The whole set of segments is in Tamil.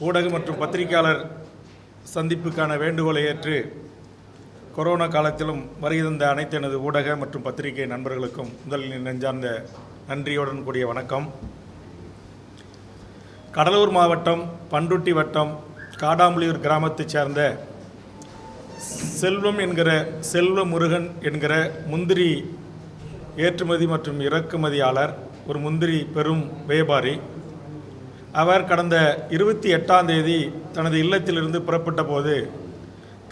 ஊடக மற்றும் பத்திரிகையாளர் சந்திப்புக்கான வேண்டுகோளை ஏற்று கொரோனா காலத்திலும் வருகை தந்த அனைத்து எனது ஊடக மற்றும் பத்திரிகை நண்பர்களுக்கும் முதலில் நெஞ்சார்ந்த நன்றியுடன் கூடிய வணக்கம். கடலூர் மாவட்டம் பண்ருட்டி வட்டம் காடாம்புலியூர் கிராமத்தைச் சேர்ந்த செல்வம் என்கிற செல்வ முருகன் என்கிற முந்திரி ஏற்றுமதி மற்றும் இறக்குமதியாளர், ஒரு முந்திரி பெரும் வியாபாரி. அவர் கடந்த 28ஆம் தேதி தனது இல்லத்திலிருந்து புறப்பட்ட போது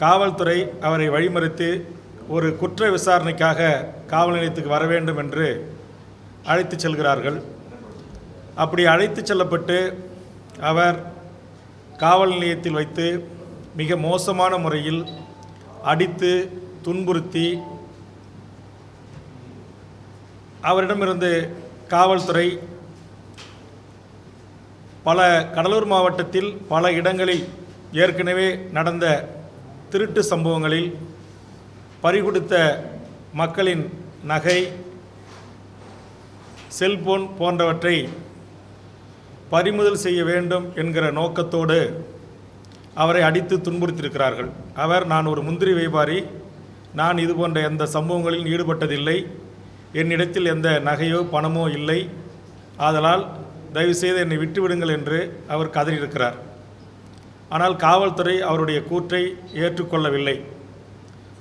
காவல்துறை அவரை வழிமறித்து ஒரு குற்ற விசாரணைக்காக காவல் நிலையத்துக்கு வர வேண்டும் என்று அழைத்து செல்கிறார்கள். அப்படி அழைத்து செல்லப்பட்டு அவர் காவல் நிலையத்தில் வைத்து மிக மோசமான முறையில் அடித்து துன்புறுத்தி அவரிடமிருந்து காவல்துறை பல கடலூர் மாவட்டத்தில் பல இடங்களில் ஏற்கனவே நடந்த திருட்டு சம்பவங்களில் பறிகொடுத்த மக்களின் நகை, செல்போன் போன்றவற்றை பறிமுதல் செய்ய வேண்டும் என்கிற நோக்கத்தோடு அவரை அடித்து துன்புறுத்தியிருக்கிறார்கள். நான் ஒரு முந்திரி வியாபாரி, நான் இது போன்ற எந்த சம்பவங்களில் ஈடுபட்டதில்லை, என்னிடத்தில் எந்த நகையோ பணமோ இல்லை, ஆதலால் தயவுசெய்து என்னை விட்டுவிடுங்கள் என்று அவர் கதறியிருக்கிறார். ஆனால் காவல்துறை அவருடைய கூற்றை ஏற்றுக்கொள்ளவில்லை.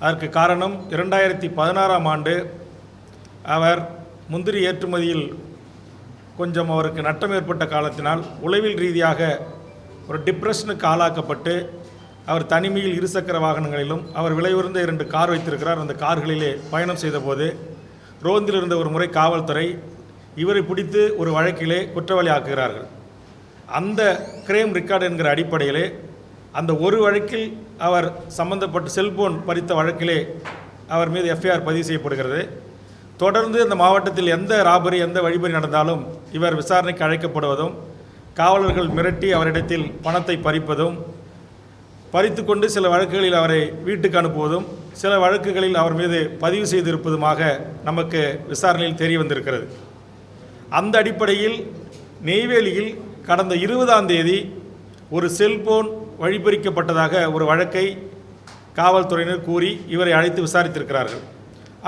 அதற்கு காரணம் 2016ஆம் ஆண்டு அவர் முந்திரி ஏற்றுமதியில் கொஞ்சம் அவருக்கு நட்டம் ஏற்பட்ட காலத்தினால் உளவியல் ரீதியாக ஒரு டிப்ரெஷனுக்கு ஆளாக்கப்பட்டு அவர் தனிமையில் இருசக்கர வாகனங்களிலும் அவர் விலை உயர்ந்த 2 கார் வைத்திருக்கிறார். அந்த கார்களிலே பயணம் செய்தபோது ரோந்தில் இருந்த ஒரு முறை காவல்துறை இவரை பிடித்து ஒரு வழக்கிலே குற்றவாளி ஆக்குகிறார்கள். அந்த கிரைம் ரெக்கார்டு என்கிற அடிப்படையிலே அந்த ஒரு வழக்கில் அவர் சம்பந்தப்பட்ட செல்போன் பறித்த வழக்கிலே அவர் மீது எஃப்ஐஆர் பதிவு செய்யப்படுகிறது. தொடர்ந்து அந்த மாவட்டத்தில் எந்த ராபரி எந்த வழிபறி நடந்தாலும் இவர் விசாரணைக்கு அழைக்கப்படுவதும், காவலர்கள் மிரட்டி அவரிடத்தில் பணத்தை பறிப்பதும், பறித்து கொண்டு சில வழக்குகளில் அவரை வீட்டுக்கு அனுப்புவதும், சில வழக்குகளில் அவர் மீது பதிவு செய்திருப்பதுமாக நமக்கு விசாரணையில் தெரிய வந்திருக்கிறது. அந்த அடிப்படையில் நெய்வேலியில் கடந்த 20ஆம் தேதி ஒரு செல்போன் வழிபறிக்கப்பட்டதாக ஒரு வழக்கை காவல்துறையினர் கூறி இவரை அழைத்து விசாரித்திருக்கிறார்கள்.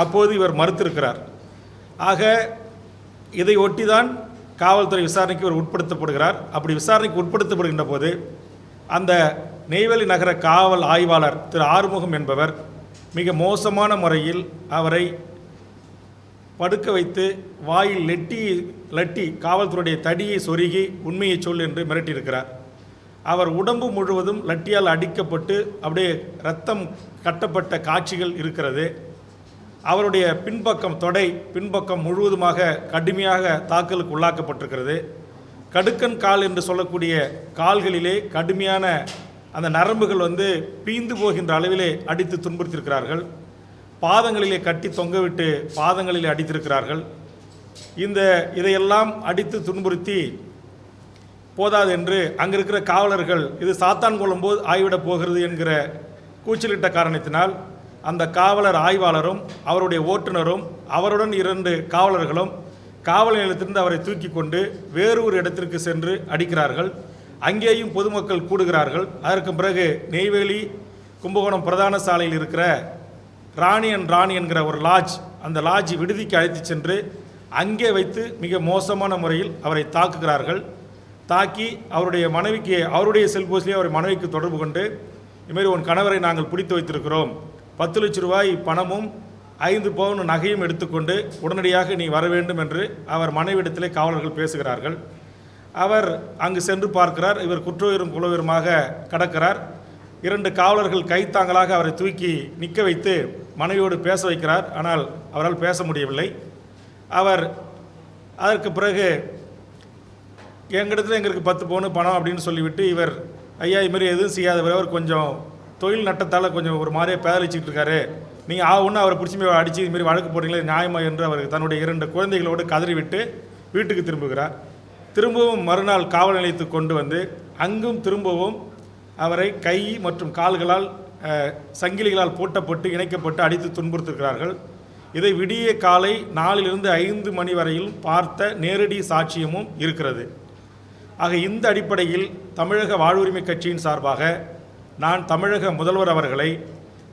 அப்போது இவர் மறுத்திருக்கிறார். ஆக இதை ஒட்டிதான் காவல்துறை விசாரணைக்கு இவர் உட்படுத்தப்படுகிறார். அப்படி விசாரணைக்கு உட்படுத்தப்படுகின்ற போது அந்த நெய்வேலி நகர காவல் ஆய்வாளர் திரு ஆறுமுகம் என்பவர் மிக மோசமான முறையில் அவரை படுக்க வைத்து வாயில் லட்டி காவல்துறையுடைய தடியை சொருகி உண்மையை சொல் என்று மிரட்டியிருக்கிறார். அவர் உடம்பு முழுவதும் லட்டியால் அடிக்கப்பட்டு அப்படியே இரத்தம் கட்டப்பட்ட காட்சிகள் இருக்கிறது. அவருடைய பின்பக்கம் தொடை பின்பக்கம் முழுவதுமாக கடுமையாக தாக்கலுக்கு உள்ளாக்கப்பட்டிருக்கிறது. கடுக்கன் கால் என்று சொல்லக்கூடிய கால்களிலே கடுமையான அந்த நரம்புகள் பீந்து போகின்ற அளவிலே அடித்து துன்புறுத்தியிருக்கிறார்கள். பாதங்களிலே கட்டி தொங்கவிட்டு பாதங்களிலே அடித்திருக்கிறார்கள். இதையெல்லாம் அடித்து துன்புறுத்தி போதாது என்று அங்கே இருக்கிற காவலர்கள் இது சாத்தான் கொள்ளும்போது ஆய்விடப் போகிறது என்கிற கூச்சலிட்ட காரணத்தினால் அந்த காவலர் ஆய்வாளரும் அவருடைய ஓட்டுநரும் அவருடன் 2 காவலர்களும் காவல் நிலையத்திலிருந்து அவரை தூக்கி கொண்டு வேறு ஒரு இடத்திற்கு சென்று அடிக்கிறார்கள். அங்கேயும் பொதுமக்கள் கூடுகிறார்கள். அதற்கு பிறகு நெய்வேலி கும்பகோணம் பிரதான சாலையில் இருக்கிற ராணி என்கிற ஒரு லாட்ஜ், அந்த லாட்ஜ் விடுதிக்கு அழைத்து சென்று அங்கே வைத்து மிக மோசமான முறையில் அவரை தாக்குகிறார்கள். தாக்கி அவருடைய செல்போன்லேயே அவருடைய மனைவிக்கு தொடர்பு கொண்டு இதுமாரி உன் கணவரை நாங்கள் பிடித்து வைத்திருக்கிறோம், 10 லட்சம் ரூபாய் பணமும் 5 பவுன் நகையும் எடுத்துக்கொண்டு உடனடியாக நீ வர வேண்டும் என்று அவர் மனைவிடத்திலே காவலர்கள் பேசுகிறார்கள். அவர் அங்கு சென்று பார்க்கிறார். இவர் குற்றவுயரும் குலவுயருமாக கடக்கிறார். 2 காவலர்கள் கைத்தாங்களாக அவரை தூக்கி நிற்க வைத்து மனைவியோடு பேச வைக்கிறார். ஆனால் அவரால் பேச முடியவில்லை. அவர் அதற்கு பிறகு எங்களுக்கு 10 பவுன் பணம் அப்படின்னு சொல்லிவிட்டு இவர் ஐயா இதுமாரி எதுவும் செய்யாதவர், அவர் கொஞ்சம் தொழில் நட்டத்தால் கொஞ்சம் ஒரு மாதிரியே பேதலிச்சிக்கிட்டு இருக்காரு, நீங்கள் ஒன்று அவரை பிடிச்சி அடித்து இதுமாரி வழக்கு போடுறீங்களே நியாயமா என்று அவர் தன்னுடைய 2 குழந்தைகளோடு கதறிவிட்டு வீட்டுக்கு திரும்புகிறார். திரும்பவும் மறுநாள் காவல் நிலையத்துக்கு கொண்டு வந்து அங்கும் திரும்பவும் அவரை கை மற்றும் கால்களால் சங்கிலிகளால் பூட்டப்பட்டு இணைக்கப்பட்டு அடித்து துன்புறுத்திருக்கிறார்கள். இதை விடிய காலை 4 to 5 மணி வரையில் பார்த்த நேரடி சாட்சியமும் இருக்கிறது. ஆக இந்த அடிப்படையில் தமிழக வாழ்வுரிமை கட்சியின் சார்பாக நான் தமிழக முதல்வர் அவர்களை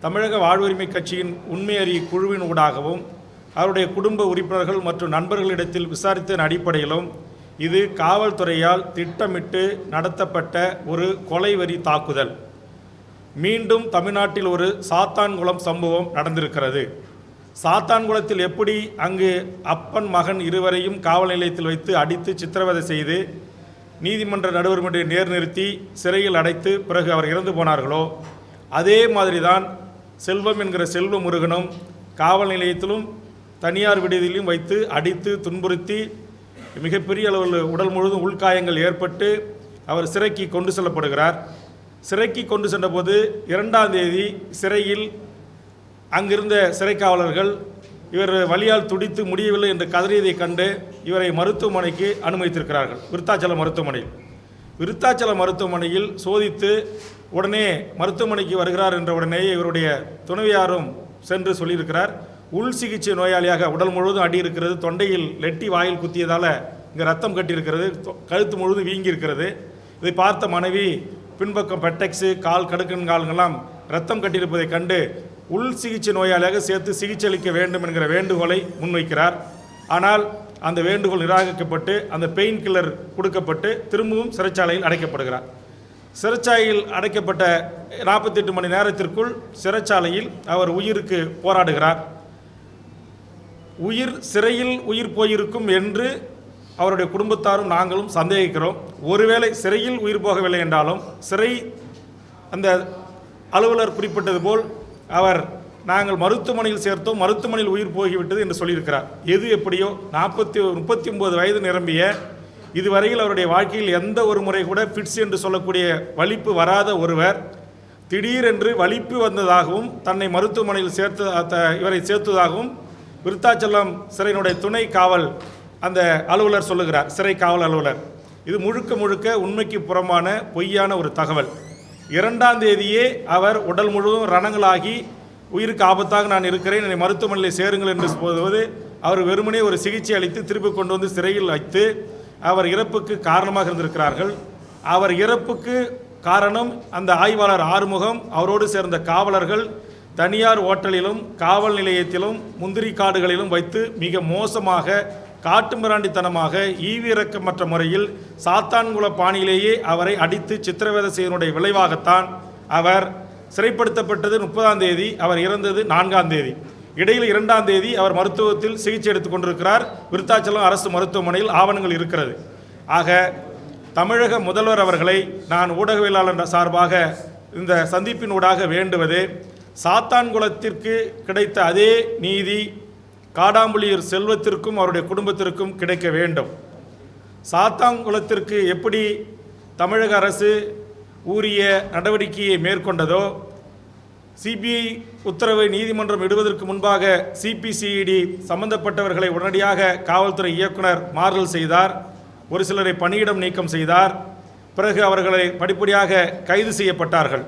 தமிழக வாழ்வுரிமை கட்சியின் உண்மையறி குழுவின் ஊடாகவும் அவருடைய குடும்ப உறுப்பினர்கள் மற்றும் நண்பர்களிடத்தில் விசாரித்ததன் அடிப்படையிலும் இது காவல்துறையால் திட்டமிட்டு நடத்தப்பட்ட ஒரு கொலைவெறி தாக்குதல். மீண்டும் தமிழ்நாட்டில் ஒரு சாத்தான்குளம் சம்பவம் நடந்திருக்கிறது. சாத்தான்குளத்தில் எப்படி அங்கு அப்பன் மகன் இருவரையும் காவல் நிலையத்தில் வைத்து அடித்து சித்திரவதை செய்து நீதிமன்ற நடுவர் முன்பு நிறுத்தி சிறையில் அடைத்து பிறகு அவர் இறந்து போனார்களோ, அதே மாதிரி தான் செல்வம் என்கிற செல்வ முருகனும் காவல் நிலையத்திலும் தனியார் விடுதியிலும் வைத்து அடித்து துன்புறுத்தி மிகப்பெரிய அளவில் உடல் முழுவதும் உள்காயங்கள் ஏற்பட்டு அவர் சிறைக்கு கொண்டு செல்லப்படுகிறார். சிறைக்கு கொண்டு சென்றபோது 2ஆம் தேதி சிறையில் அங்கிருந்த சிறை காவலர்கள் இவர் வலியால் துடித்து முடியவில்லை என்று கதறியதை கண்டு இவரை மருத்துவமனைக்கு அனுமதித்திருக்கிறார்கள். விருத்தாச்சலம் மருத்துவமனையில் சோதித்து உடனே மருத்துவமனைக்கு வருகிறார் என்ற உடனே இவருடைய துணைவியாரும் சென்று சொல்லியிருக்கிறார், உள் சிகிச்சை நோயாளியாக உடல் முழுவதும் அடி இருக்கிறது, தொண்டையில் லெட்டி வாயில் குத்தியதால் இங்கே ரத்தம் கட்டியிருக்கிறது, கழுத்து முழுவதும் வீங்கி இருக்கிறது. இதை பார்த்த மனைவி பின்பக்கம் பெட்டெக்ஸு கால் கடுக்கன்கால்கள்லாம் ரத்தம் கட்டியிருப்பதை கண்டு உள் சிகிச்சை நோயாளியாக சேர்த்து சிகிச்சை அளிக்க வேண்டும் என்கிற வேண்டுகோளை முன்வைக்கிறார். ஆனால் அந்த வேண்டுகோள் நிராகரிக்கப்பட்டு அந்த பெயின் கில்லர் கொடுக்கப்பட்டு திரும்பவும் சிறைச்சாலையில் அடைக்கப்படுகிறார். சிறைச்சாலையில் அடைக்கப்பட்ட 48 மணி நேரத்திற்குள் சிறைச்சாலையில் அவர் உயிருக்கு போராடுகிறார். சிறையில் உயிர் போயிருக்கும் என்று அவருடைய குடும்பத்தாரும் நாங்களும் சந்தேகிக்கிறோம். ஒருவேளை சிறையில் உயிர் போகவில்லை என்றாலும் சிறை அந்த அலுவலர் குறிப்பிட்டது போல் அவர் நாங்கள் மருத்துவமனையில் சேர்த்தோம், மருத்துவமனையில் உயிர் போகிவிட்டது என்று சொல்லியிருக்கிறார். எது எப்படியோ 39 வயது நிரம்பிய இதுவரையில் அவருடைய வாழ்க்கையில் எந்த ஒரு முறை கூட ஃபிட்ஸ் என்று சொல்லக்கூடிய வலிப்பு வராத ஒருவர் திடீரென்று வலிப்பு வந்ததாகவும் தன்னை மருத்துவமனையில் இவரை சேர்த்ததாகவும் விருத்தாச்சலம் சிறையினுடைய துணை காவல் அந்த அலுவலர் சொல்லுகிறார், சிறை காவல் அலுவலர். இது முழுக்க உண்மைக்கு புறம்பான பொய்யான ஒரு தகவல். 2ஆம் தேதியே அவர் உடல் முழுவதும் ரணங்களாகி உயிருக்கு ஆபத்தாக நான் இருக்கிறேன், என்னை மருத்துவமனையில் சேருங்கள் என்று போது அவர் வெறுமனே ஒரு சிகிச்சை அளித்து திருப்பி கொண்டு வந்து சிறையில் வைத்து அவர் இறப்புக்கு காரணமாக இருந்திருக்கிறார்கள். அவர் இறப்புக்கு காரணம் அந்த ஆய்வாளர் ஆறுமுகம், அவரோடு சேர்ந்த காவலர்கள் தனியார் ஓட்டலிலும் காவல் நிலையத்திலும் முந்திரி காடுகளிலும் வைத்து மிக மோசமாக காட்டுமிராண்டித்தனமாக ஈவிரக்கமற்ற முறையில் சாத்தான்குள பாணியிலேயே அவரை அடித்து சித்திரவதை செய்வதனுடைய விளைவாகத்தான் அவர் சிறைப்படுத்தப்பட்டது 30ஆம் தேதி, அவர் இறந்தது 4ஆம் தேதி. இடையில் 2ஆம் தேதி அவர் மருத்துவத்தில் சிகிச்சை எடுத்துக் கொண்டிருக்கிறார். விருத்தாச்சலம் அரசு மருத்துவமனையில் ஆவணங்கள் இருக்கிறது. ஆக தமிழக முதல்வர் அவர்களை நான் ஊடகவியலாளர் சார்பாக இந்த சந்திப்பின் ஊடாக வேண்டுவது, சாத்தான்குளத்திற்கு கிடைத்த அதே நீதி காடாம்புலியூர் செல்வத்திற்கும் அவருடைய குடும்பத்திற்கும் கிடைக்க வேண்டும். சாத்தான்குளத்திற்கு எப்படி தமிழக அரசு உரிய நடவடிக்கையை மேற்கொண்டதோ, சிபிஐ உத்தரவை நீதிமன்றம் விடுவதற்கு முன்பாக சிபிசிஐடி சம்பந்தப்பட்டவர்களை உடனடியாக காவல்துறை இயக்குனர் மாறுதல் செய்தார், ஒரு சிலரை பணியிடம் நீக்கம் செய்தார், பிறகு அவர்களை படிப்படியாக கைது செய்யப்பட்டார்கள்.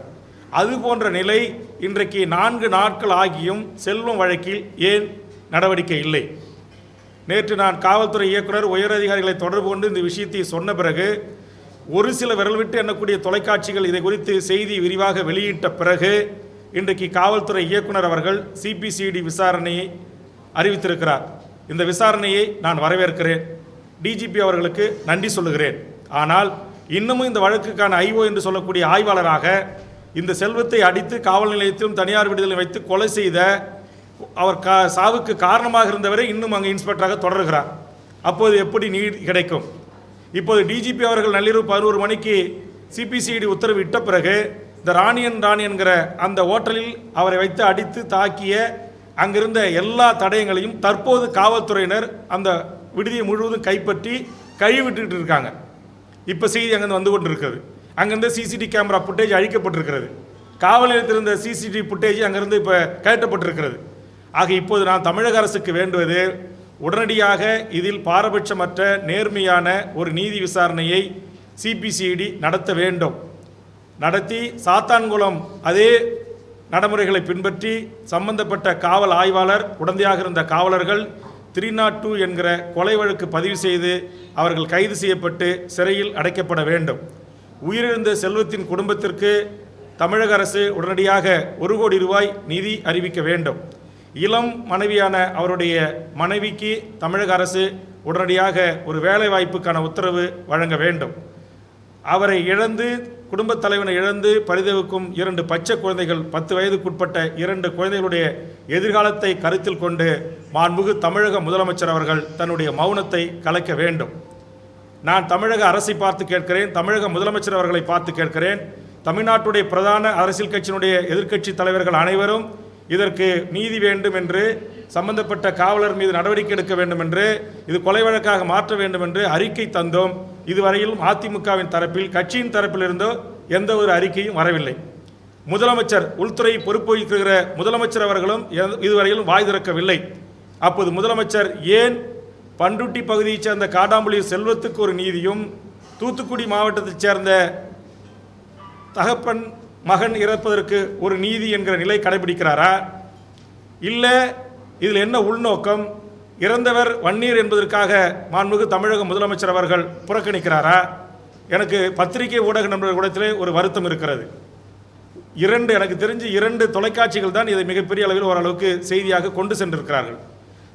அதுபோன்ற நிலை இன்றைக்கு 4 நாட்கள் ஆகியும் செல்வம் வழக்கில் ஏன் நடவடிக்கை இல்லை? நேற்று நான் காவல்துறை இயக்குனர் உயரதிகாரிகளை தொடர்பு கொண்டு இந்த விஷயத்தை சொன்ன பிறகு ஒரு சில விரல் விட்டு எண்ணக்கூடிய தொலைக்காட்சிகள் இதை குறித்து செய்தி விரிவாக வெளியிட்ட பிறகு இன்றைக்கு காவல்துறை இயக்குனர் அவர்கள் சிபிசிஐடி விசாரணையை அறிவித்திருக்கிறார். இந்த விசாரணையை நான் வரவேற்கிறேன், டிஜிபி அவர்களுக்கு நன்றி சொல்லுகிறேன். ஆனால் இன்னமும் இந்த வழக்குக்கான ஐஓ என்று சொல்லக்கூடிய ஆய்வாளராக இந்த செல்வத்தை அடித்து காவல் நிலையத்திலும் தனியார் விடுதலை வைத்து கொலை செய்த அவர் சாவுக்கு காரணமாக இருந்தவரை இன்னும் அங்கே இன்ஸ்பெக்டராக தொடர்கிறார். அப்போது எப்படி நீதி கிடைக்கும்? இப்போது டிஜிபி அவர்கள் நள்ளிரவு 11 மணிக்கு சிபிசிஐடி உத்தரவு இட்ட பிறகு இந்த ராணி என்கிற அந்த ஓட்டலில் அவரை வைத்து அடித்து தாக்கிய அங்கிருந்த எல்லா தடயங்களையும் தற்போது காவல்துறையினர் அந்த விடுதியை முழுவதும் கைப்பற்றி கழுவிட்டு இருக்காங்க. இப்போ செய்தி அங்கேருந்து வந்து கொண்டு இருக்கிறது. அங்கேருந்து சிசிடிவி கேமரா ஃபுட்டேஜ் அழிக்கப்பட்டிருக்கிறது. காவல் நிலையத்தில் இருந்த சிசிடிவி ஃபுட்டேஜ் அங்கேருந்து இப்போ கழட்டப்பட்டிருக்கிறது. ஆக இப்போது நான் தமிழக அரசுக்கு வேண்டுவது, உடனடியாக இதில் பாரபட்சமற்ற நேர்மையான ஒரு நீதி விசாரணையை சிபிசிஐடி நடத்த வேண்டும். நடத்தி சாத்தான்குளம் அதே நடைமுறைகளை பின்பற்றி சம்பந்தப்பட்ட காவல் ஆய்வாளர், உடந்தையாக இருந்த காவலர்கள் 302 என்கிற கொலை வழக்கு பதிவு செய்து அவர்கள் கைது செய்யப்பட்டு சிறையில் அடைக்கப்பட வேண்டும். உயிரிழந்த செல்வத்தின் குடும்பத்திற்கு தமிழக அரசு உடனடியாக 1 கோடி ரூபாய் நிதி அறிவிக்க வேண்டும். இளம் மனைவியான அவருடைய மனைவிக்கு தமிழக அரசு உடனடியாக ஒரு வேலை வாய்ப்புக்கான உத்தரவு வழங்க வேண்டும். அவரை இழந்து, குடும்பத் தலைவனை இழந்து பரிதவிக்கும் 2 பச்சை குழந்தைகள், 10 வயதுக்குட்பட்ட 2 குழந்தைகளுடைய எதிர்காலத்தை கருத்தில் கொண்டு மாண்புமிகு தமிழக முதலமைச்சர் அவர்கள் தன்னுடைய மௌனத்தை கலைக்க வேண்டும். நான் தமிழக அரசை பார்த்து கேட்கிறேன், தமிழக முதலமைச்சர் அவர்களை பார்த்து கேட்கிறேன். தமிழ்நாட்டுடைய பிரதான அரசியல் கட்சியினுடைய எதிர்க்கட்சி தலைவர்கள் அனைவரும் இதற்கு நீதி வேண்டும் என்று, சம்பந்தப்பட்ட காவலர் மீது நடவடிக்கை எடுக்க வேண்டும் என்று, இது கொலை வழக்காக மாற்ற வேண்டும் என்று அறிக்கை தந்தோம். இதுவரையிலும் அதிமுகவின் தரப்பில், கட்சியின் தரப்பில் இருந்தோ எந்த ஒரு அறிக்கையும் வரவில்லை. முதலமைச்சர், உள்துறை பொறுப்பு வகிக்கிற முதலமைச்சர் அவர்களும் இதுவரையிலும் வாய் திறக்கவில்லை. அப்போது முதலமைச்சர் ஏன் பண்ருட்டி பகுதியைச் சேர்ந்த காடாம்புலி செல்வத்துக்கு ஒரு நீதியும், தூத்துக்குடி மாவட்டத்தைச் சேர்ந்த தகப்பன் மகன் இறப்பதற்கு ஒரு நீதி என்கிற நிலை கடைபிடிக்கிறாரா? இல்லை இதில் என்ன உள்நோக்கம்? இறந்தவர் வன்னியர் என்பதற்காக மாண்புமிகு தமிழக முதலமைச்சர் அவர்கள் புறக்கணிக்கிறாரா? எனக்கு பத்திரிகை ஊடக நண்பர்களிடத்திலே ஒரு வருத்தம் இருக்கிறது. எனக்கு தெரிஞ்சு 2 தொலைக்காட்சிகள் தான் இதை மிகப்பெரிய அளவில் ஓரளவுக்கு செய்தியாக கொண்டு சென்றிருக்கிறார்கள்.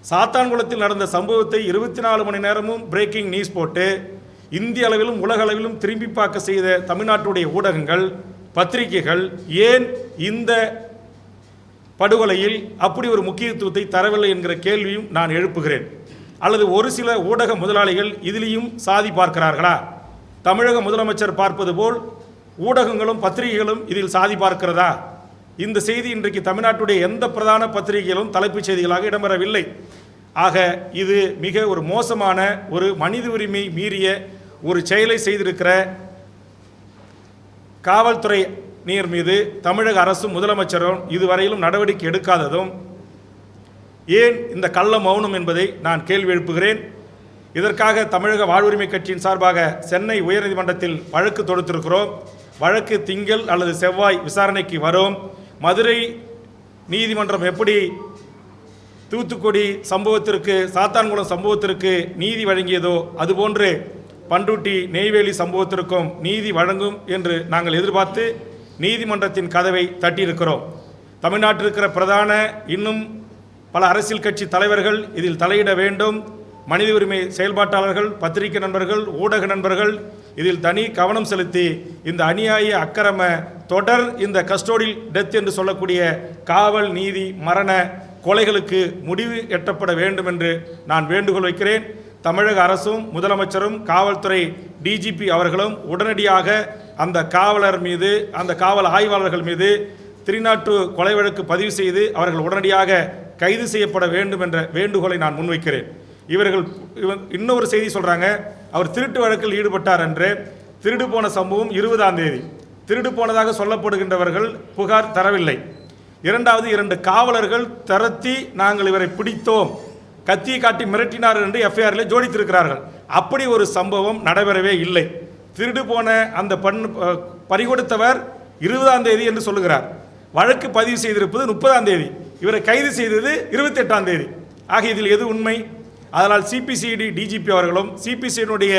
சாத்தான்குளத்தில் நடந்த சம்பவத்தை 24 மணி நேரமும் பிரேக்கிங் நியூஸ் போட்டு இந்திய அளவிலும் உலக அளவிலும் திரும்பி பார்க்க செய்த தமிழ்நாட்டுடைய ஊடகங்கள், பத்திரிகைகள் ஏன் இந்த படுகொலையில் அப்படி ஒரு முக்கியத்துவத்தை தரவில்லை என்கிற கேள்வியும் நான் எழுப்புகிறேன். அல்லது ஒரு சில ஊடக முதலாளிகள் இதிலையும் சாதி பார்க்கிறார்களா? தமிழக முதலமைச்சர் பார்ப்பது போல் ஊடகங்களும் பத்திரிகைகளும் இதில் சாதி பார்க்கிறதா? இந்த செய்தி இன்றைக்கு தமிழ்நாட்டுடைய எந்த பிரதான பத்திரிகைகளும் தலைப்புச் செய்திகளாக இடம்பெறவில்லை. ஆக இது மிக ஒரு மோசமான, ஒரு மனித உரிமை மீறிய ஒரு செயலை செய்திருக்கிற காவல்துறை நீர் மீது தமிழக அரசும் முதலமைச்சரும் இதுவரையிலும் நடவடிக்கை எடுக்காததும் ஏன் இந்த கள்ள மௌனம் என்பதை நான் கேள்வி எழுப்புகிறேன். இதற்காக தமிழக வாழ்வுரிமை கட்சியின் சார்பாக சென்னை உயர்நீதிமன்றத்தில் வழக்கு தொடுத்திருக்கிறோம். வழக்கு திங்கள் அல்லது செவ்வாய் விசாரணைக்கு வரும். மதுரை நீதிமன்றம் எப்படி தூத்துக்குடி சம்பவத்திற்கு, சாத்தான்குளம் சம்பவத்திற்கு நீதி வழங்கியதோ அதுபோன்று பண்ருட்டி நெய்வேலி சம்பவத்திற்கும் நீதி வழங்கும் என்று நாங்கள் எதிர்பார்த்து நீதிமன்றத்தின் கதவை தட்டியிருக்கிறோம். தமிழ்நாட்டில் இருக்கிற பிரதான இன்னும் பல அரசியல் கட்சி தலைவர்கள் இதில் தலையிட வேண்டும். மனித உரிமை செயல்பாட்டாளர்கள், பத்திரிகை நண்பர்கள், ஊடக நண்பர்கள் இதில் தனி கவனம் செலுத்தி இந்த அநியாய அக்கிரம தொடர் இந்த கஸ்டோடியல் டெத் என்று சொல்லக்கூடிய காவல் நீதி மரண கொலைகளுக்கு முடிவு எட்டப்பட வேண்டும் என்று நான் வேண்டுகோள் வைக்கிறேன். தமிழக அரசும் முதலமைச்சரும் காவல்துறை டிஜிபி அவர்களும் உடனடியாக அந்த காவலர் மீது, அந்த காவல் ஆய்வாளர்கள் மீது 302 கொலை வழக்கு பதிவு செய்து அவர்கள் உடனடியாக கைது செய்யப்பட வேண்டும் என்ற வேண்டுகோளை நான் முன்வைக்கிறேன். இவர்கள் இன்னொரு செய்தி சொல்கிறாங்க, அவர் திருட்டு வழக்கில் ஈடுபட்டார் என்று. திருடு போன சம்பவம் 20ஆம் தேதி. திருடு போனதாக சொல்லப்படுகின்றவர்கள் புகார் தரவில்லை. இரண்டாவது 2 காவலர்கள் திரத்தி நாங்கள் இவரை பிடித்தோம், கத்தியை காட்டி மிரட்டினார் என்று எஃப்ஐஆரில் ஜோடித்திருக்கிறார்கள். அப்படி ஒரு சம்பவம் நடைபெறவே இல்லை. திருடு போன அந்த பறிகொடுத்தவர் 20ஆம் தேதி என்று சொல்லுகிறார். வழக்கு பதிவு செய்திருப்பது 30ஆம் தேதி. இவரை கைது செய்தது 28ஆம் தேதி. ஆக இதில் எது உண்மை? அதனால் சிபிசிஐடி டிஜிபி அவர்களும் சிபிசிஐடியுடைய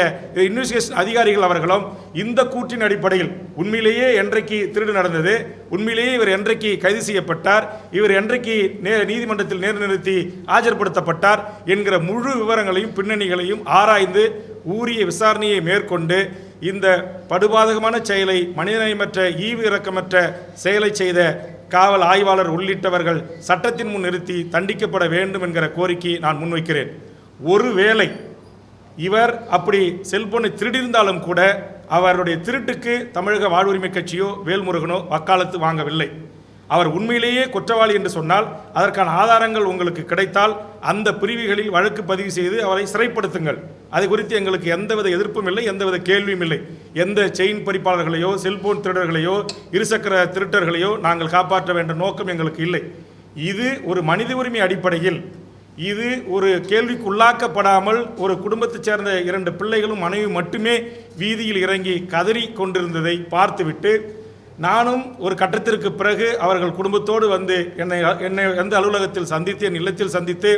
இன்வெஸ்டிகேஷன் அதிகாரிகள் அவர்களும் இந்த கூற்றின் அடிப்படையில் உண்மையிலேயே என்றைக்கு திருடு நடந்தது, உண்மையிலேயே இவர் என்றைக்கு கைது செய்யப்பட்டார், இவர் என்றைக்கு நீதிமன்றத்தில் நிறுத்தி ஆஜர்படுத்தப்பட்டார் என்கிற முழு விவரங்களையும் பின்னணிகளையும் ஆராய்ந்து ஊரிய விசாரணையை மேற்கொண்டு இந்த படுபாதகமான செயலை, மனிதநேயமற்ற ஈவு இரக்கமற்ற செயலை செய்த காவல் ஆய்வாளர் உள்ளிட்டவர்கள் சட்டத்தின் முன் நிறுத்தி தண்டிக்கப்பட வேண்டும் என்கிற கோரிக்கையை நான் முன்வைக்கிறேன். ஒருவேளை இவர் அப்படி செல்போனை திருடியிருந்தாலும் கூட அவருடைய திருட்டுக்கு தமிழக வாழ்வுரிமை கட்சியோ வேல்முருகனோ வக்காலத்து வாங்கவில்லை. அவர் உண்மையிலேயே குற்றவாளி என்று சொன்னால் அதற்கான ஆதாரங்கள் உங்களுக்கு கிடைத்தால் அந்த பிரிவுகளில் வழக்கு பதிவு செய்து அவரை சிறைப்படுத்துங்கள். அது குறித்து எங்களுக்கு எந்தவித எதிர்ப்பும் இல்லை, எந்தவித கேள்வியும் இல்லை. எந்த செயின் பறிப்பாளர்களையோ, செல்போன் திருடர்களையோ, இருசக்கர திருட்டர்களையோ நாங்கள் காப்பாற்ற வேண்டிய நோக்கம் எங்களுக்கு இல்லை. இது ஒரு மனித உரிமை அடிப்படையில் இது ஒரு கேள்விக்கு உள்ளாக்கப்படாமல் ஒரு குடும்பத்தைச் சேர்ந்த 2 பிள்ளைகளும் மனைவி மட்டுமே வீதியில் இறங்கி கதறி கொண்டிருந்ததை பார்த்துவிட்டு நானும் ஒரு கட்டத்திற்கு பிறகு அவர்கள் குடும்பத்தோடு வந்து என்னை எந்த அலுவலகத்தில் சந்தித்து, என் இல்லத்தில் சந்தித்து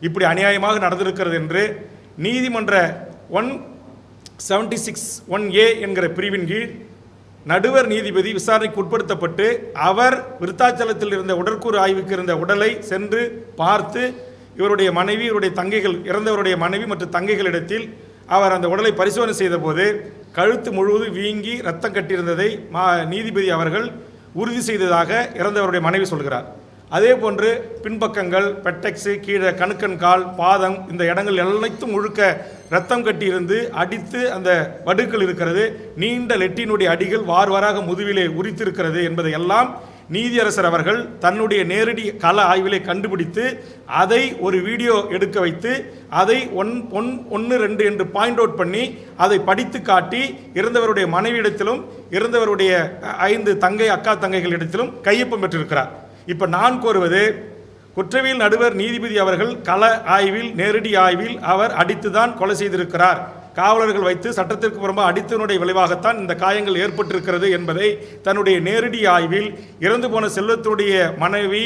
இப்படி அநியாயமாக நடந்திருக்கிறது என்று நீதிமன்ற 176(1)A என்கிற பிரிவின் கீழ் நடுவர் நீதிபதி விசாரணைக்கு உட்படுத்தப்பட்டு அவர் விருத்தாச்சலத்தில் இருந்த உடற்கூறு ஆய்வுக்கு இருந்த உடலை சென்று பார்த்து இவருடைய மனைவி, இவருடைய தங்கைகள், இறந்தவருடைய மனைவி மற்றும் தங்கைகளிடத்தில் அவர் அந்த உடலை பரிசோதனை செய்தபோது கழுத்து முழுவதும் வீங்கி ரத்தம் கட்டியிருந்ததை நீதிபதி அவர்கள் உறுதி செய்ததாக இறந்தவருடைய மனைவி சொல்கிறார். அதே போன்று பின்பக்கங்கள், பெட்டெக்ஸு, கீழே கணுக்கன் கால், பாதம், இந்த இடங்கள் அனைத்தும் முழுக்க ரத்தம் கட்டியிருந்து அடித்து அந்த வடுக்கள் இருக்கிறது. நீண்ட லெட்டினுடைய அடிகள் வாராக முதுவிலே உரித்திருக்கிறது என்பதை எல்லாம் நீதியரசர் அவர்கள் தன்னுடைய நேரடி கள ஆய்விலே கண்டுபிடித்து அதை ஒரு வீடியோ எடுக்க வைத்து அதை 1, 2 என்று பாயிண்ட் அவுட் பண்ணி அதை படித்து காட்டி இறந்தவருடைய மனைவியிடத்திலும் இறந்தவருடைய 5 அக்கா தங்கைகளிடத்திலும் கையொப்பம் பெற்றிருக்கிறார். இப்போ நான் கோருவது, குற்றவியல் நடுவர் நீதிபதி அவர்கள் கள ஆய்வில், நேரடி ஆய்வில் அவர் அடித்துதான் கொலை செய்திருக்கிறார், காவலர்கள் வைத்து சட்டத்திற்கு புறம்பாக அடித்தனுடைய விளைவாகத்தான் இந்த காயங்கள் ஏற்பட்டிருக்கிறது என்பதை தன்னுடைய நேரடி ஆய்வில் இறந்து போன செல்வத்துடைய மனைவி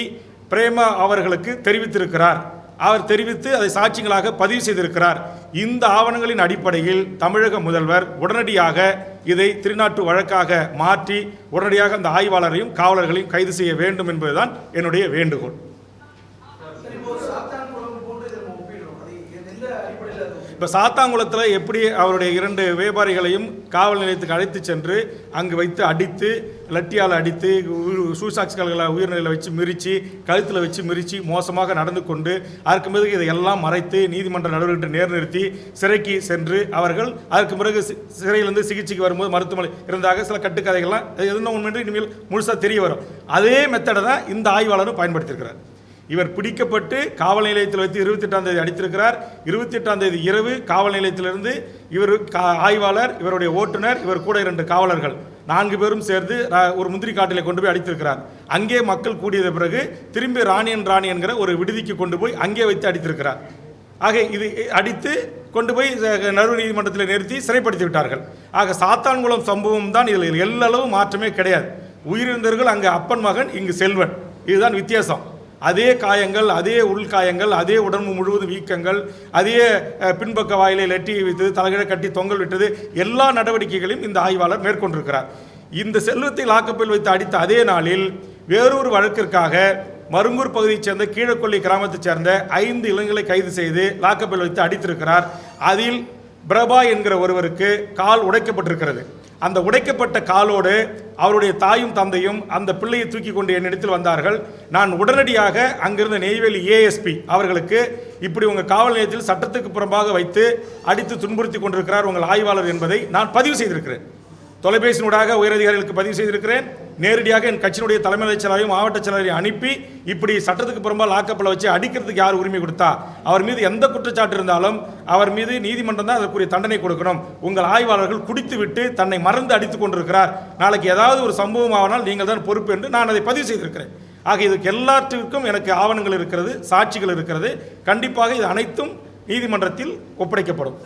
பிரேமா அவர்களுக்கு தெரிவித்திருக்கிறார். அவர் தெரிவித்து அதை சாட்சிகளாக பதிவு செய்திருக்கிறார். இந்த ஆவணங்களின் அடிப்படையில் தமிழக முதல்வர் உடனடியாக இதை திருநாட்டு வழக்காக மாற்றி உடனடியாக அந்த ஆய்வாளரையும் காவலர்களையும் கைது செய்ய வேண்டும் என்பதுதான் என்னுடைய வேண்டுகோள். இப்போ சாத்தாங்குளத்தில் எப்படி அவருடைய 2 வியாபாரிகளையும் காவல் நிலையத்துக்கு அழைத்து சென்று அங்கு வைத்து அடித்து, லட்டியால் அடித்து, சூசாக்ஸ்களை உயிர்நிலையில் வச்சு மிரித்து, கழுத்தில் வச்சு மிரித்து மோசமாக நடந்து கொண்டு அதற்கு பிறகு இதையெல்லாம் மறைத்து நீதிமன்ற நடவடிக்கை நிறுத்தி சிறைக்கு சென்று அவர்கள் அதற்கு பிறகு சிறையிலிருந்து சிகிச்சைக்கு வரும்போது மருத்துவமனை இருந்தாக சில கட்டுக்கதைகள்லாம் எதுனா உண்மையின்றி இனிமேல் முழுசாக தெரிய வரும். அதே மெத்தடை தான் இந்த ஆய்வாளரும் பயன்படுத்தியிருக்கிறார். இவர் பிடிக்கப்பட்டு காவல் நிலையத்தில் வைத்து 28ஆம் தேதி அடித்திருக்கிறார். 28ஆம் தேதி இரவு காவல் நிலையத்திலிருந்து இவர் ஆய்வாளர், இவருடைய ஓட்டுநர், இவர் கூட 2 காவலர்கள் 4 பேரும் சேர்ந்து ஒரு முந்திரி காட்டிலே கொண்டு போய் அடித்திருக்கிறார். அங்கே மக்கள் கூடியத பிறகு திரும்பி ராணி என்கிற ஒரு விடுதிக்கு கொண்டு போய் அங்கே வைத்து அடித்திருக்கிறார். ஆக இது அடித்து கொண்டு போய் நடுவர் நீதிமன்றத்தில் நிறுத்தி சிறைப்படுத்தி விட்டார்கள். ஆக சாத்தான்குளம் சம்பவம் தான் இதில் எல்லளவு மாற்றமே கிடையாது. உயிரிழந்தவர்கள் அங்கே அப்பன் மகன், இங்கு செல்வன், இதுதான் வித்தியாசம். அதே காயங்கள், அதே உள்காயங்கள், அதே உடம்பு முழுவதும் வீக்கங்கள், அதே பின்பக்க வாயிலை லெட்டி வைத்தது, தலைகிழ கட்டி தொங்கல் விட்டது, எல்லா நடவடிக்கைகளையும் இந்த ஆய்வாளர் மேற்கொண்டிருக்கிறார். இந்த செல்வத்தை லாக்கப்பில் வைத்து அடித்த அதே நாளில் வேறொரு வழக்கிற்காக மருங்கூர் பகுதியைச் சேர்ந்த கீழக்கொல்லி கிராமத்தைச் சேர்ந்த 5 இளைஞர்களை கைது செய்து லாக்கப்பில் வைத்து அடித்திருக்கிறார். அதில் பிரபா என்கிற ஒருவருக்கு கால் உடைக்கப்பட்டிருக்கிறது. அந்த உடைக்கப்பட்ட காலோடு அவருடைய தாயும் தந்தையும் அந்த பிள்ளையை தூக்கி கொண்டு என்னிடத்தில் வந்தார்கள். நான் உடனடியாக அங்கிருந்த நெய்வேலி ஏஎஸ்பி அவர்களுக்கு, இப்படி உங்கள் காவல் நிலையத்தில் சட்டத்துக்கு புறம்பாக வைத்து அடித்து துன்புறுத்தி கொண்டிருக்கிறார் உங்கள் ஆய்வாளர் என்பதை நான் பதிவு செய்திருக்கிறேன். தொலைபேசியினூடாக உயரதிகாரிகளுக்கு பதிவு செய்திருக்கிறேன். நேரடியாக என் கட்சியினுடைய தலைமை செயலரையும் மாவட்ட செயலரையும் அனுப்பி, இப்படி சட்டத்துக்கு புறம்பாக லாக்கப்பில் வச்சு அடிக்கிறதுக்கு யார் உரிமை கொடுத்தா, அவர் மீது எந்த குற்றச்சாட்டு இருந்தாலும் அவர் மீது நீதிமன்றம் தான் அதற்குரிய தண்டனை கொடுக்கணும். உங்கள் ஆய்வாளர்கள் குடித்து விட்டு தன்னை மறந்து அடித்துக் கொண்டிருக்கிறார், நாளைக்கு ஏதாவது ஒரு சம்பவம் ஆனால் நீங்கள் தான் பொறுப்பு என்று நான் அதை பதிவு செய்திருக்கிறேன். ஆக இதுக்கு எல்லாத்திற்கும் எனக்கு ஆவணங்கள் இருக்கிறது, சாட்சிகள் இருக்கிறது. கண்டிப்பாக இது அனைத்தும் நீதிமன்றத்தில் ஒப்படைக்கப்படும்.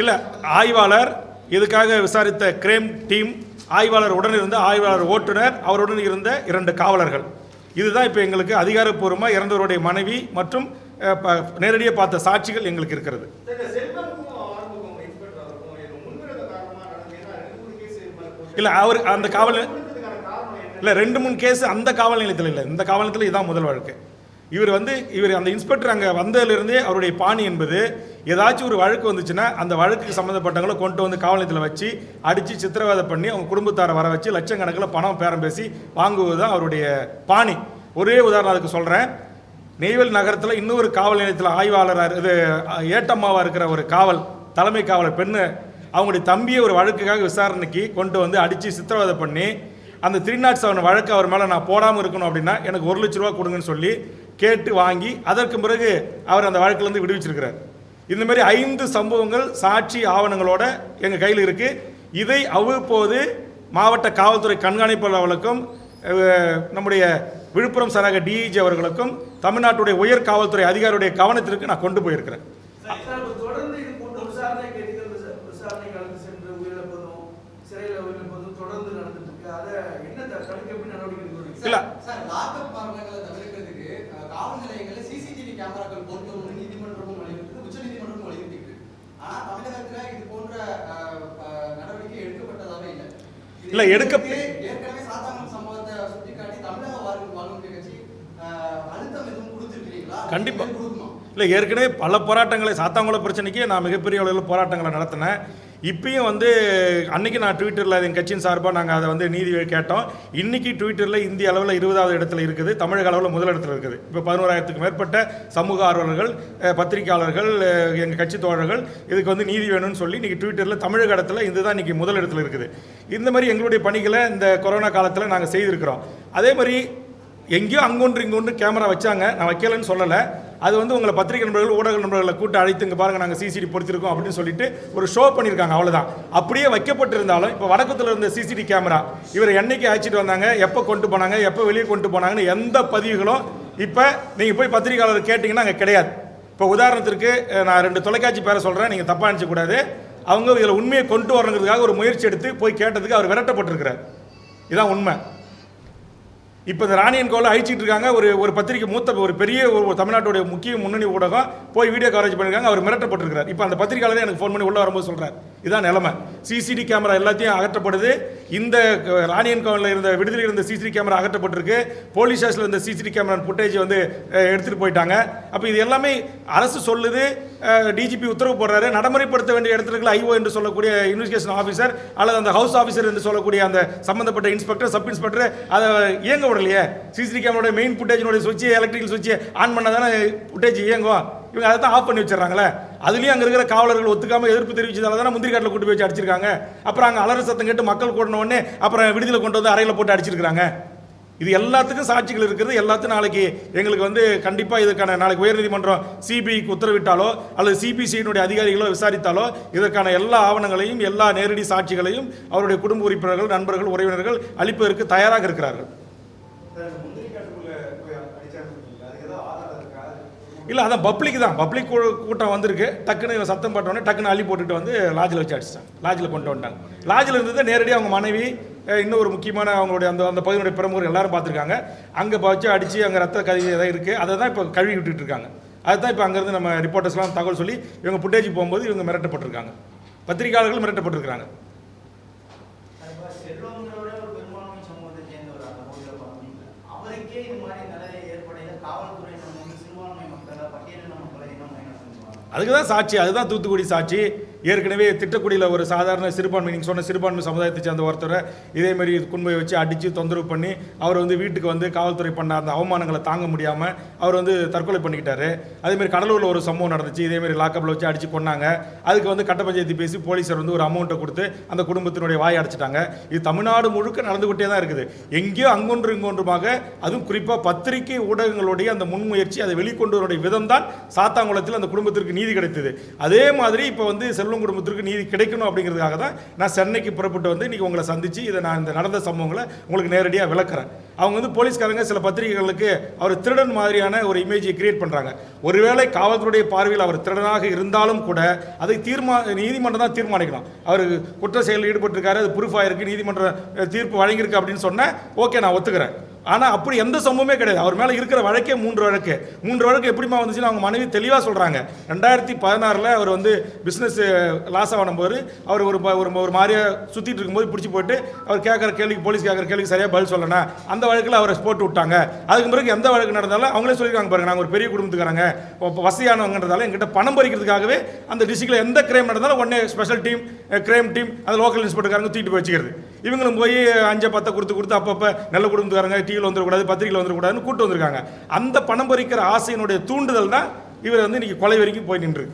இல்லை, ஆய்வாளர் இதுக்காக விசாரித்த கிரைம் டீம், ஆய்வாளர் உடன் இருந்த ஆய்வாளர் ஓட்டுநர், அவருடன் இருந்த 2 காவலர்கள், இதுதான் இப்போ எங்களுக்கு அதிகாரப்பூர்வமாக இறந்தவருடைய மனைவி மற்றும் நேரடியாக பார்த்த சாட்சிகள் எங்களுக்கு இருக்கிறது. இல்லை, அவர் அந்த காவல் இல்லை 2-3 கேஸ் அந்த காவல் நிலையத்தில் இல்லை, இந்த காவல் நிலையத்தில் இதுதான் முதல் வழக்கு. இவர் அந்த இன்ஸ்பெக்டர் அங்கே வந்ததிலிருந்தே அவருடைய பாணி என்பது, ஏதாச்சும் ஒரு வழக்கு வந்துச்சுன்னா அந்த வழக்குக்கு சம்மந்தப்பட்டவங்களை கொண்டு வந்து காவல் நிலையத்தில் வச்சு அடித்து சித்திரவதை பண்ணி அவங்க குடும்பத்தாரை வர வச்சு லட்சக்கணக்கில் பணம் பேரம் பேசி வாங்குவது தான் அவருடைய பாணி. ஒரே உதாரணம் அதுக்கு சொல்கிறேன். நெய்வேலி நகரத்தில் இன்னொரு காவல் நிலையத்தில் ஆய்வாளராக இது ஏட்டம்மாவாக இருக்கிற ஒரு தலைமை காவலர் பெண்ணு, அவங்களுடைய தம்பியை ஒரு வழக்குக்காக விசாரணைக்கு கொண்டு வந்து அடித்து சித்திரவதை பண்ணி அந்த 307 வழக்கு அவர் மேலே நான் போடாமல் இருக்கணும் அப்படின்னா எனக்கு 1 லட்ச ரூபா கொடுங்கன்னு சொல்லி கேட்டு வாங்கி அதற்கு பிறகு அவர் அந்த வழக்கிலேருந்து விடுவிச்சிருக்கிறார். இந்த மாதிரி 5 சம்பவங்கள் சாட்சி ஆவணங்களோட எங்கள் கையில் இருக்குது. இதை அவ்வப்போது மாவட்ட காவல்துறை கண்காணிப்பாளர்களுக்கும் நம்முடைய விழுப்புரம் சரக டிஐஜி அவர்களுக்கும் தமிழ்நாட்டுடைய உயர் காவல்துறை அதிகாரியுடைய கவனத்திற்கு நான் கொண்டு போயிருக்கிறேன். இல்லை, இல்லை எடுக்க ஏற்கனவே சாத்தாங்குளம் சம்பவத்தை சுட்டிக்காட்டி தமிழக வாழ்க்கை கட்சி அழுத்தம் எதுவும் கொடுத்துருக்கீங்களா? கண்டிப்பாக இல்லை, ஏற்கனவே பல போராட்டங்களை சாத்தாங்குளம் பிரச்சனைக்கு நான் மிகப்பெரிய அளவில் போராட்டங்களை நடத்தினேன். இப்பயும் வந்து அன்றைக்கி நான் ட்விட்டரில் எங்கள் கட்சியின் சார்பாக நாங்கள் அதை வந்து நீதி கேட்டோம். இன்றைக்கி ட்விட்டரில் இந்திய அளவில் 20வது இடத்துல இருக்குது, தமிழக அளவில் முதலிடத்தில் இருக்குது. இப்போ 11,000க்கும் மேற்பட்ட சமூக ஆர்வலர்கள், பத்திரிகையாளர்கள், எங்கள் கட்சி தோழர்கள் இதுக்கு வந்து நீதி வேணும்னு சொல்லி இன்றைக்கி ட்விட்டரில் தமிழக இடத்துல இதுதான் இன்றைக்கி முதலிடத்தில் இருக்குது. இந்த மாதிரி எங்களுடைய பணிகளை இந்த கொரோனா காலத்தில் நாங்கள் செய்திருக்கிறோம். அதே மாதிரி எங்கேயோ அங்கொன்று இங்கொன்று கேமரா வச்சாங்க, நான் வைக்கலன்னு சொல்லலை. அது வந்து உங்களை பத்திரிகை நண்பர்கள், ஊடக நண்பர்களை கூட்டு அழைத்து இங்கே பாருங்கள் நாங்கள் சிசிடி பொறுத்திருக்கோம் அப்படின்னு சொல்லிட்டு ஒரு ஷோ பண்ணியிருக்காங்க, அவ்வளோதான். அப்படியே வைக்கப்பட்டிருந்தாலும் இப்போ வடக்கத்தில் இருந்த சிசிடி கேமரா இவர் என்னைக்கு அழைச்சிட்டு வந்தாங்க, எப்போ கொண்டு போனாங்க, எப்போ வெளியே கொண்டு போனாங்கன்னு எந்த பதிவுகளும் இப்போ நீங்கள் போய் பத்திரிகையாளர் கேட்டிங்கன்னா அங்கே கிடையாது. இப்போ உதாரணத்திற்கு நான் 2 தொலைக்காட்சி பேரை சொல்கிறேன், நீங்கள் தப்பாக நினச்சக்கூடாது. அவங்க இதில் உண்மையை கொண்டு வரணுங்கிறதுக்காக ஒரு முயற்சி எடுத்து போய் கேட்டதுக்கு அவர் விரட்டப்பட்டிருக்கிறார். இதுதான் உண்மை. இப்போ இந்த ராணியன் கோவில் அழிச்சிட்டு இருக்காங்க. ஒரு பத்திரிகை மூத்த ஒரு பெரிய ஒரு தமிழ்நாட்டுடைய முக்கிய முன்னணி ஊடகம் போய் வீடியோ கவரேஜ் பண்ணியிருக்காங்க, அவர் மிரட்டப்பட்டிருக்கிறார். இப்போ அந்த பத்திரிகையாளரே எனக்கு ஃபோன் பண்ணி உள்ளே வரும்போது சொல்கிறார், இதான் நிலைமை. சிசிடி கேமரா எல்லாத்தையும் அகற்றப்படுது. இந்த ராணியன் கோவிலில் இருந்த விடுதலையில் இருந்த சிசிடி கேமரா அகற்றப்பட்டிருக்கு. போலீஸ் ஸ்டேஷனில் இருந்த சிசிடி கேமரா ஃபுட்டேஜ் வந்து எடுத்துகிட்டு போயிட்டாங்க. அப்போ இது எல்லாமே அரசு சொல்லுது, டிஜிபி உத்தரவு போடுறாரு. நடைமுறைப்படுத்த வேண்டிய இடத்துல ஐஓ என்று சொல்லக்கூடிய இன்வெஸ்டிகேஷன் ஆஃபீஸர் அல்லது அந்த ஹவுஸ் ஆஃபீஸர் என்று சொல்லக்கூடிய அந்த சம்பந்தப்பட்ட இன்ஸ்பெக்டர், சப் இன்ஸ்பெக்டர் அதை இயங்க விடலையே. சிசிடி கேமரோட மெயின் ஃபுட்டேஜினுடைய சுவிட்ச், எலக்ட்ரிக்கல் சுவிட்ச் ஆன் பண்ணால் தானே ஃபுட்டேஜ் இயங்கும். இவங்க அதை தான் ஆஃப் பண்ணி வச்சிடறாங்களே. அதுலேயும் அங்கே இருக்கிற காவலர்கள் ஒத்துக்காமல் எதிர்ப்பு தெரிவிச்சதால தானே முந்திரி காட்டில் கூட்டு போய் வச்சு அடிச்சிருக்காங்க. அப்புறம் அங்கே அலறு சத்தம் கேட்டு மக்கள் கூடின உடனே அப்புறம் விடுதலை கொண்டு வந்து அறையில் போட்டு அடிச்சிருக்காங்க. இது எல்லாத்துக்கும் சாட்சிகள் இருக்கிறது. எல்லாத்தையும் நாளைக்கு எங்களுக்கு வந்து கண்டிப்பாக இதுக்கான நாளைக்கு உயர்நீதிமன்றம் சிபிஐக்கு உத்தரவிட்டாலோ அல்லது சிபிசிஐனுடைய அதிகாரிகளோ விசாரித்தாலோ இதற்கான எல்லா ஆவணங்களையும் எல்லா நேரடி சாட்சிகளையும் அவருடைய குடும்ப உறுப்பினர்கள், நண்பர்கள், உறவினர்கள் அளிப்பதற்கு தயாராக இருக்கிறார்கள். இல்லை, அதான் பப்ளிக் தான். பப்ளிக் கூட்டம் வந்திருக்கு. டக்குன்னு சத்தம் போட்டோன்னே டக்குன்னு அள்ளி போட்டுட்டு வந்து லாட்ஜில் வச்சு அடிச்சிட்டாங்க. லாட்ஜில் கொண்டு வந்துட்டாங்க. லாட்ஜில் இருந்தது நேரடியாக அவங்க மனைவி, இன்னும் ஒரு முக்கியமான அவங்களுடைய அந்த பகுதியுடைய பிரமுகர் எல்லாரும் பார்த்துருக்காங்க. அங்கே வச்சு அடித்து அங்கே ரத்த கதி எதாவது இருக்குது, அதை தான் இப்போ கழுவி விட்டுட்டு இருக்காங்க. அதுதான் இப்போ அங்கேருந்து நம்ம ரிப்போர்ட்டர்ஸ்லாம் தகவல் சொல்லி இவங்க ஃபுட்டேஜ் போகும்போது இவங்க மிரட்டப்பட்டிருக்காங்க, பத்திரிகையாளர்கள் மிரட்டப்பட்டிருக்காங்க. அதுக்கு தான் சாட்சி, அதுதான் தூத்துக்குடி சாட்சி. ஏற்கனவே திட்டக்குடியில் ஒரு சாதாரண சிறுபான்மை, நீங்கள் சொன்ன சிறுபான்மை சமுதாயத்தை சேர்ந்த ஒருத்தரை இதேமாரி குன்பை வச்சு அடித்து தொந்தரவு பண்ணி அவர் வந்து வீட்டுக்கு வந்து காவல்துறை பண்ண அந்த அவமானங்களை தாங்க முடியாமல் அவர் வந்து தற்கொலை பண்ணிக்கிட்டாரு. அதேமாதிரி கடலூரில் ஒரு சம்பவம் நடந்துச்சு, இதேமாரி லாக்கப்பில் வச்சு அடித்து கொண்டாங்க. அதுக்கு வந்து கட்ட பஞ்சாயத்து பேசி போலீஸர் வந்து ஒரு அமௌண்ட்டை கொடுத்து அந்த குடும்பத்தினுடைய வாயை அடைச்சிட்டாங்க. இது தமிழ்நாடு முழுக்க நடந்துகிட்டே தான் இருக்குது. எங்கேயோ அங்கொன்று இங்கொன்றுமாக, அதுவும் குறிப்பாக பத்திரிகை ஊடகங்களுடைய அந்த முன்முயற்சி, அதை வெளிக்கொண்டு வரக்கூடிய விதம் தான் சாத்தாங்குளத்தில் அந்த குடும்பத்திற்கு நீதி கிடைத்தது. அதே மாதிரி இப்போ வந்து செல்வம் குடும்பத்திற்கு நீதி கிடைக்கணும் அப்படிங்கிறதுக்காக தான் நான் சென்னைக்கு புறப்பட்டு வந்து இன்றைக்கி உங்களை சந்தித்து இதை நான் இந்த நடந்த சம்பவங்களை உங்களுக்கு நேரடியாக விளக்குறேன். அவங்க வந்து போலீஸ்காரங்க சில பத்திரிகைகளுக்கு அவர் திருடன் மாதிரியான ஒரு இமேஜை கிரியேட் பண்ணுறாங்க. ஒருவேளை காவல்துறையுடைய பார்வையில் அவர் திருடனாக இருந்தாலும் கூட அதை நீதிமன்றம் தான் தீர்மானிக்கணும். அவர் குற்ற செயலில் ஈடுபட்டிருக்காரு, அது ப்ரூஃப் ஆகிருக்கு, நீதிமன்றம் தீர்ப்பு வழங்கியிருக்கு அப்படின்னு சொன்னால் ஓகே, நான் ஒத்துக்கிறேன். ஆனால் அப்படி எந்த சம்பவமே கிடையாது. அவர் மேலே இருக்கிற வழக்கே 3 வழக்கு. 3 வழக்கு எப்படிமா வந்துச்சுன்னு அவங்க மனைவி தெளிவாக சொல்கிறாங்க. 2016 அவர் வந்து பிஸ்னஸ் லாஸ் ஆகும்போது அவர் ஒரு மாதிரியாக சுற்றிட்டு இருக்கும்போது பிடிச்சி போட்டு அவர் கேட்குற கேள்விக்கு, போலீஸ் கேட்குற கேள்விக்கு சரியாக பதில் சொல்லணும், அந்த வழக்கில் அவரை போட்டு விட்டாங்க. அதுக்கு பிறகு எந்த வழக்கு நடந்தாலும் அவங்களே சொல்லியிருக்காங்க, பாருங்க நாங்கள் ஒரு பெரிய குடும்பத்துக்காரங்க, வசதியானவங்கன்றதால எங்கிட்ட பணம் பறிக்கிறதுக்காகவே அந்த டிஸ்ட்ரிக்டில் எந்த கிரைம் நடந்தாலும் உடனே ஸ்பெஷல் டீம், கிரைம் டீம், அந்த லோக்கல் இன்ஸ்பெக்டர்காரங்க தூக்கிட்டு போய் வச்சுக்கிறது. இவங்களும் போய் 5-10 கொடுத்து அப்பப்போ நல்ல குடும்பத்துக்காரங்க டிவியில் வந்துடக்கூடாது, பத்திரிகையில் வந்துடக்கூடாதுன்னு கூட்டு வந்திருக்காங்க. அந்த பணம் பறிக்கிற ஆசையினுடைய தூண்டுதல் தான் இவர் வந்து இன்னைக்கு கொலை வரைக்கும் போய் நின்று.